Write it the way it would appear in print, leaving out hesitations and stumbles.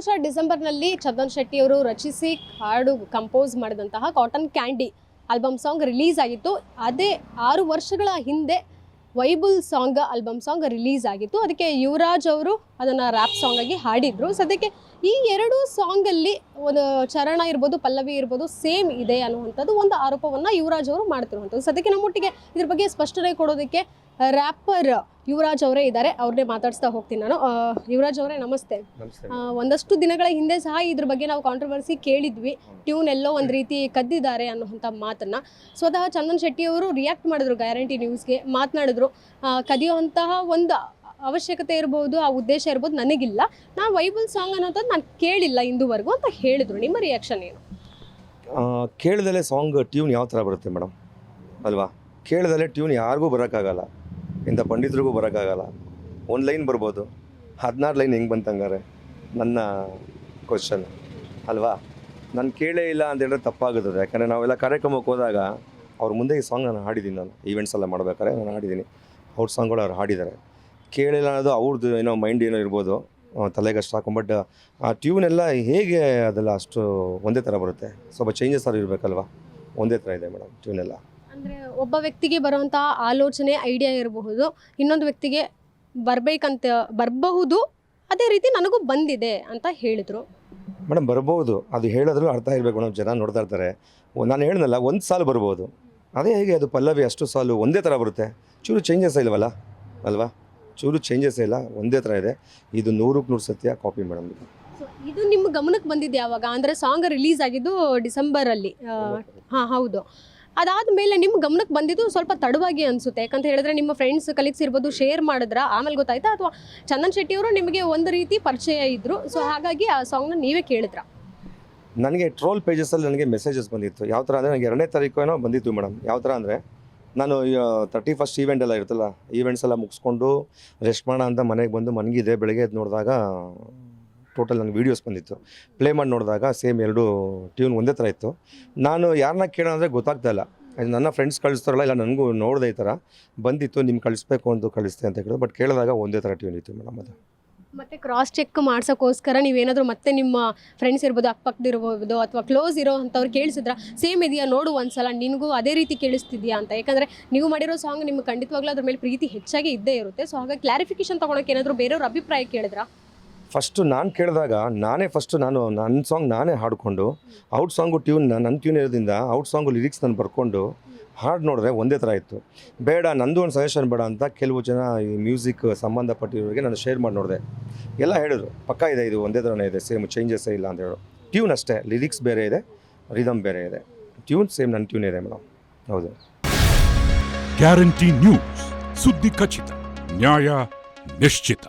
ವರ್ಷ ಡಿಸೆಂಬರ್ನಲ್ಲಿ ಚಂದನ್ ಶೆಟ್ಟಿ ಅವರು ರಚಿಸಿ ಹಾಡು ಕಂಪೋಸ್ ಮಾಡಿದಂತಹ cotton candy album song release ಆಗಿತ್ತು. ಅದೇ 6 ವರ್ಷಗಳ ಹಿಂದೆ ವೈಬುಲ್ ಸಾಂಗ್ ಆಲ್ಬಮ್ ಸಾಂಗ್ ರಿಲೀಸ್ ಆಗಿತ್ತು. ಅದಕ್ಕೆ ಯುವರಾಜ್ ಅವರು ಅದನ್ನು ರ್ಯಾಪ್ ಸಾಂಗ್ ಆಗಿ ಹಾಡಿದ್ರು. ಸದ್ಯಕ್ಕೆ ಈ 2 ಸಾಂಗಲ್ಲಿ ಒಂದು ಚರಣ ಇರ್ಬೋದು, ಪಲ್ಲವಿ ಇರ್ಬೋದು, ಸೇಮ್ ಇದೆ ಅನ್ನುವಂಥದ್ದು ಒಂದು ಆರೋಪವನ್ನು ಯುವರಾಜ್ ಅವರು ಮಾಡ್ತಿರುವಂಥದ್ದು. ಸದ್ಯಕ್ಕೆ ನಮ್ಮೊಟ್ಟಿಗೆ ಇದ್ರ ಬಗ್ಗೆ ಸ್ಪಷ್ಟನೆ ಕೊಡೋದಕ್ಕೆ ರ್ಯಾಪರ್ ಯುವರಾಜ್ ಅವರೇ ಇದ್ದಾರೆ. ಅವ್ರನ್ನೇ ಮಾತಾಡಿಸ್ತಾ ಹೋಗ್ತೀನಿ ನಾನು. ಯುವರಾಜ್ ಅವರೇ ನಮಸ್ತೆ. ಒಂದಷ್ಟು ದಿನಗಳ ಹಿಂದೆ ಸಹ ಇದ್ರ ಬಗ್ಗೆ ನಾವು ಕಾಂಟ್ರವರ್ಸಿ ಕೇಳಿದ್ವಿ. ಟ್ಯೂನ್ ಎಲ್ಲೋ ಒಂದು ರೀತಿ ಕದ್ದಿದ್ದಾರೆ ಅನ್ನುವಂಥ ಮಾತನ್ನು ಸ್ವತಃ ಚಂದನ್ ಶೆಟ್ಟಿ ಅವರು ರಿಯಾಕ್ಟ್ ಮಾಡಿದ್ರು ಗ್ಯಾರಂಟಿ ನ್ಯೂಸ್ಗೆ. ಮಾತನಾಡಿದ್ರು, ಕದಿಯುವಂತಹ ಒಂದು ಅವಶ್ಯಕತೆ ಇರ್ಬೋದು, ಆ ಉದ್ದೇಶ ಇರ್ಬೋದು ನನಗಿಲ್ಲ, ನಾನು ವೈಬಲ್ ಸಾಂಗ್ ಅನ್ನೋಂಥದ್ದು ನಾನು ಕೇಳಿಲ್ಲ ಇಂದುವರೆಗೂ ಅಂತ ಹೇಳಿದ್ರು. ನಿಮ್ಮ ರಿಯಾಕ್ಷನ್ ಏನು? ಕೇಳಿದಲ್ಲೇ ಸಾಂಗ್ ಟ್ಯೂನ್ ಯಾವ ಥರ ಬರುತ್ತೆ ಮೇಡಮ್ ಅಲ್ವಾ? ಕೇಳಿದಲ್ಲೇ ಟ್ಯೂನ್ ಯಾರಿಗೂ ಬರೋಕ್ಕಾಗಲ್ಲ, ಇಂಥ ಪಂಡಿತರಿಗೂ ಬರೋಕ್ಕಾಗಲ್ಲ. ಒಂದು ಲೈನ್ ಬರ್ಬೋದು, 16 ಲೈನ್ ಹೆಂಗೆ ಬಂತಂಗಾರೆ ನನ್ನ ಕ್ವಶನ್ ಅಲ್ವಾ? ನಾನು ಕೇಳೇ ಇಲ್ಲ ಅಂತ ಹೇಳಿದ್ರೆ ತಪ್ಪಾಗುತ್ತದೆ. ಯಾಕಂದರೆ ನಾವೆಲ್ಲ ಕಾರ್ಯಕ್ರಮಕ್ಕೆ ಹೋದಾಗ ಅವ್ರ ಮುಂದೆ ಈ ಸಾಂಗ್ ನಾನು ಹಾಡಿದ್ದೀನಿ. ನಾನು ಈವೆಂಟ್ಸ್ ಎಲ್ಲ ಮಾಡ್ಬೇಕಾದ್ರೆ ನಾನು ಹಾಡಿದ್ದೀನಿ. ಅವ್ರ ಸಾಂಗ್ಗಳು ಅವ್ರು ಹಾಡಿದ್ದಾರೆ. ಕೇಳಿಲ್ಲ ಅನ್ನೋದು ಅವ್ರದ್ದು ಏನೋ ಮೈಂಡ್ ಏನೋ ಇರ್ಬೋದು, ತಲೆಗೆ ಅಷ್ಟು ಹಾಕೊಂಡು. ಬಟ್ ಆ ಟ್ಯೂನ್ ಎಲ್ಲ ಹೇಗೆ ಅದೆಲ್ಲ ಅಷ್ಟು ಒಂದೇ ಥರ ಬರುತ್ತೆ? ಸ್ವಲ್ಪ ಚೇಂಜಸ್ ಆದ್ರೂ ಇರಬೇಕಲ್ವಾ? ಒಂದೇ ಥರ ಇದೆ ಮೇಡಮ್ ಟ್ಯೂನ್ ಎಲ್ಲ. ಅಂದರೆ ಒಬ್ಬ ವ್ಯಕ್ತಿಗೆ ಬರುವಂಥ ಆಲೋಚನೆ, ಐಡಿಯಾ ಇರಬಹುದು, ಇನ್ನೊಂದು ವ್ಯಕ್ತಿಗೆ ಬರಬಹುದು. ಅದೇ ರೀತಿ ನನಗೂ ಬಂದಿದೆ ಅಂತ ಹೇಳಿದರು ಮೇಡಮ್. ಬರ್ಬೋದು, ಅದು ಹೇಳಿದ್ರು ಅರ್ಥ ಇರಬೇಕು ಮೇಡಮ್. ಜನ ನೋಡ್ತಾ ಇರ್ತಾರೆ. ನಾನು ಹೇಳಿದ್ನಲ್ಲ, ಒಂದು ಸಾಲು ಬರ್ಬೋದು, ಅದೇ ಹೇಗೆ ಅದು ಪಲ್ಲವಿ ಅಷ್ಟು ಸಾಲು ಒಂದೇ ಥರ ಬರುತ್ತೆ? ಚೂರು ಚೇಂಜಸ್ ಇಲ್ವಲ್ಲ ಅಲ್ವಾ? ಚೂರು ಚೇಂಜಸ್ ಇಲ್ಲ, ಒಂದೇ ಥರ ಇದೆ. ಇದು 100ಕ್ಕೆ 100 ಸತ್ಯ ಕಾಪಿ ಮೇಡಮ್. ಇದು ನಿಮ್ಮ ಗಮನಕ್ಕೆ ಬಂದಿದೆ ಯಾವಾಗ? ಅಂದರೆ ಸಾಂಗ್ ರಿಲೀಸ್ ಆಗಿದ್ದು ಡಿಸೆಂಬರಲ್ಲಿ. ಹಾಂ ಹೌದು. ಅದಾದಮೇಲೆ ನಿಮ್ಮ ಗಮನಕ್ಕೆ ಬಂದಿದ್ದು ಸ್ವಲ್ಪ ತಡವಾಗಿ ಅನಿಸುತ್ತೆ. ಯಾಕಂತ ಹೇಳಿದ್ರೆ ನಿಮ್ಮ ಫ್ರೆಂಡ್ಸ್ ಕಲೀಗ್ಸ್ ಇರ್ಬೋದು ಶೇರ್ ಮಾಡಿದ್ರ, ಆಮೇಲೆ ಗೊತ್ತಾಯ್ತಾ? ಅಥವಾ ಚಂದನ್ ಶೆಟ್ಟಿ ಅವರು ನಿಮಗೆ ಒಂದು ರೀತಿ ಪರಿಚಯ ಇದ್ದರು, ಸೊ ಹಾಗಾಗಿ ಆ ಸಾಂಗ್ನ ನೀವೇ ಕೇಳಿದ್ರ? ನನಗೆ ಟ್ರೋಲ್ ಪೇಜಸಲ್ಲಿ ನನಗೆ ಮೆಸೇಜಸ್ ಬಂದಿತ್ತು. ಯಾವ ಥರ ಅಂದರೆ, ನನಗೆ 2ನೇ ತಾರೀಕು ಏನೋ ಬಂದಿತ್ತು ಮೇಡಮ್. ಯಾವ ಥರ ಅಂದರೆ, ನಾನು 31st ಈವೆಂಟ್ ಎಲ್ಲ ಇರುತ್ತಲ್ಲ, ಈವೆಂಟ್ಸ್ ಎಲ್ಲ ಮುಗಿಸ್ಕೊಂಡು ರೆಸ್ಟ್ ಮಾಡೋಣ ಅಂತ ಮನೆಗೆ ಬಂದು ಮನಗಿದೆ. ಬೆಳಗ್ಗೆ ಎದ್ದು ನೋಡಿದಾಗ ಟೋಟಲ್ ನನಗೆ ವೀಡಿಯೋಸ್ ಬಂದಿತ್ತು. ಪ್ಲೇ ಮಾಡಿ ನೋಡಿದಾಗ ಸೇಮ್ 2 ಟ್ಯೂನ್ ಒಂದೇ ಥರ ಇತ್ತು. ನಾನು ಯಾರನ್ನ ಕೇಳೋಣ ಅಂದರೆ ಗೊತ್ತಾಗ್ತಾ ಇಲ್ಲ. ನನ್ನ ಫ್ರೆಂಡ್ಸ್ ಕಳಿಸ್ತಾರಲ್ಲ, ಇಲ್ಲ ನನಗೂ ನೋಡಿದೆ ಈ ಥರ ಬಂದಿತ್ತು, ನಿಮ್ಗೆ ಕಳಿಸ್ಬೇಕು ಅಂತ ಕಳಿಸ್ತೆ ಅಂತ ಕೇಳಿದ್ರು. ಬಟ್ ಕೇಳಿದಾಗ ಒಂದೇ ಥರ ಟ್ಯೂನ್ ಇತ್ತು ಮೇಡಮ್. ಅದು ಮತ್ತು ಕ್ರಾಸ್ ಚೆಕ್ ಮಾಡ್ಸೋಕ್ಕೋಸ್ಕರ ನೀವೇನಾದರೂ ಮತ್ತೆ ನಿಮ್ಮ ಫ್ರೆಂಡ್ಸ್ ಇರ್ಬೋದು, ಅಕ್ಕಪಕ್ಕದಿರ್ಬೋದು, ಅಥವಾ ಕ್ಲೋಸ್ ಇರೋ ಅಂಥವ್ರು ಕೇಳಿಸಿದ್ರ, ಸೇಮ್ ಇದೆಯಾ ನೋಡು ಒಂದ್ಸಲ, ನಿನಗೂ ಅದೇ ರೀತಿ ಕೇಳಿಸ್ತಿದ್ಯಾ ಅಂತ? ಯಾಕಂದರೆ ನೀವು ಮಾಡಿರೋ ಸಾಂಗ್ ನಿಮ್ಗೆ ಖಂಡಿತವಾಗ್ಲೂ ಅದ್ರ ಮೇಲೆ ಪ್ರೀತಿ ಹೆಚ್ಚಾಗಿ ಇದ್ದೇ ಇರುತ್ತೆ. ಸೊ ಹಾಗಾಗಿ ಕ್ಲಾರಿಫಿಕೇಶನ್ ತೊಗೊಳಕ್ಕೆ ಏನಾದರೂ ಬೇರೆಯವ್ರ ಅಭಿಪ್ರಾಯ ಕೇಳಿದ್ರಾ? ಫಸ್ಟು ನಾನು ಕೇಳಿದಾಗ ನನ್ನ ಸಾಂಗ್ ನಾನೇ ಹಾಡಿಕೊಂಡು, ಔಟ್ ಸಾಂಗು ಟ್ಯೂನ್ ನನ್ನ ಟ್ಯೂನ್ ಇರೋದ್ರಿಂದ ಔಟ್ ಸಾಂಗು ಲಿರಿಕ್ಸ್ ನಾನು ಬರ್ಕೊಂಡು ಹಾಡು ನೋಡಿದ್ರೆ ಒಂದೇ ಥರ ಇತ್ತು. ಬೇಡ, ನಂದು ಒಂದು ಸಜೆಷನ್ ಬೇಡ ಅಂತ ಕೆಲವು ಜನ ಈ ಮ್ಯೂಸಿಕ್ ಸಂಬಂಧಪಟ್ಟಿರೋರಿಗೆ ನಾನು ಶೇರ್ ಮಾಡಿ ನೋಡಿದೆ. ಎಲ್ಲ ಹೇಳಿದ್ರು ಪಕ್ಕ ಇದೆ, ಇದು ಒಂದೇ ಥರನೇ ಇದೆ, ಸೇಮ್ ಚೇಂಜಸ್ಸೇ ಇಲ್ಲ ಅಂತ ಹೇಳೋ. ಟ್ಯೂನ್ ಅಷ್ಟೇ, ಲಿರಿಕ್ಸ್ ಬೇರೆ ಇದೆ, ರಿದಮ್ ಬೇರೆ ಇದೆ. ಟ್ಯೂನ್ ಸೇಮ್ ನನ್ನ ಟ್ಯೂನ್ ಇದೆ ಮೇಡಮ್. ಹೌದು. ಗ್ಯಾರಂಟಿ ನ್ಯೂಸ್, ಸುದ್ದಿ ಖಚಿತ, ನ್ಯಾಯ ನಿಶ್ಚಿತ.